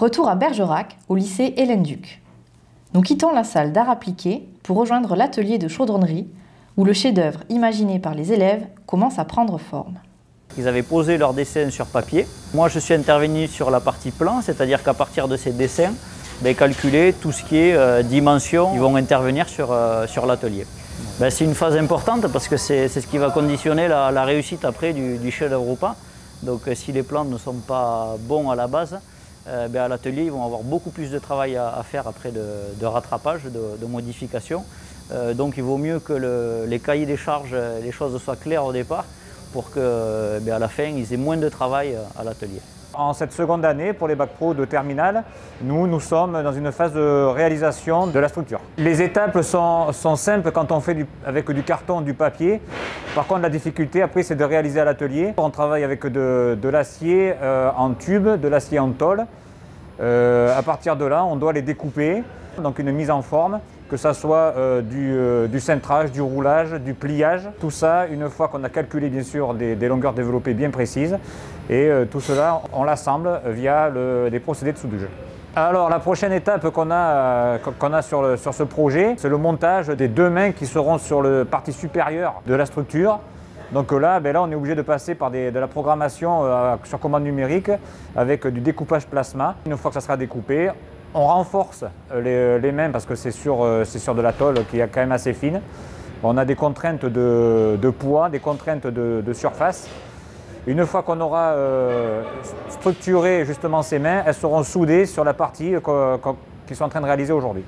Retour à Bergerac, au lycée Hélène Duc. Nous quittons la salle d'art appliqué pour rejoindre l'atelier de chaudronnerie où le chef-d'œuvre imaginé par les élèves commence à prendre forme. Ils avaient posé leurs dessins sur papier. Moi, je suis intervenu sur la partie plan, c'est-à-dire qu'à partir de ces dessins, calculer tout ce qui est dimension, ils vont intervenir sur l'atelier. C'est une phase importante parce que c'est ce qui va conditionner la réussite après du chef-d'œuvre ou pas. Donc si les plans ne sont pas bons à la base, à l'atelier, ils vont avoir beaucoup plus de travail à faire après de rattrapage, de modification. Donc il vaut mieux que les cahiers des charges, les choses soient claires au départ pour qu'à la fin, ils aient moins de travail à l'atelier. En cette seconde année, pour les bacs pro de terminale, nous sommes dans une phase de réalisation de la structure. Les étapes sont simples quand on fait avec du carton, du papier. Par contre, la difficulté après, c'est de réaliser à l'atelier. On travaille avec de l'acier en tube, de l'acier en tôle. À partir de là, on doit les découper, donc une mise en forme, que ce soit du cintrage, du roulage, du pliage. Tout ça, une fois qu'on a calculé bien sûr des longueurs développées bien précises. Et tout cela, on l'assemble via des procédés de soudure. Alors la prochaine étape qu'on a sur ce projet, c'est le montage des deux mains qui seront sur la partie supérieure de la structure. Donc là, on est obligé de passer par de la programmation sur commande numérique avec du découpage plasma. Une fois que ça sera découpé, on renforce les mains parce que c'est sur de la tôle qui est quand même assez fine. On a des contraintes de poids, des contraintes de surface. Une fois qu'on aura structuré justement ces mains, elles seront soudées sur la partie qu'ils sont en train de réaliser aujourd'hui.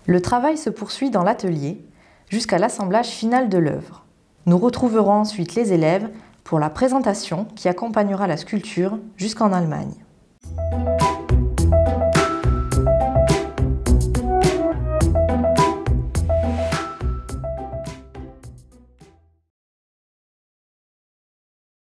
Le travail se poursuit dans l'atelier jusqu'à l'assemblage final de l'œuvre. Nous retrouverons ensuite les élèves pour la présentation qui accompagnera la sculpture jusqu'en Allemagne.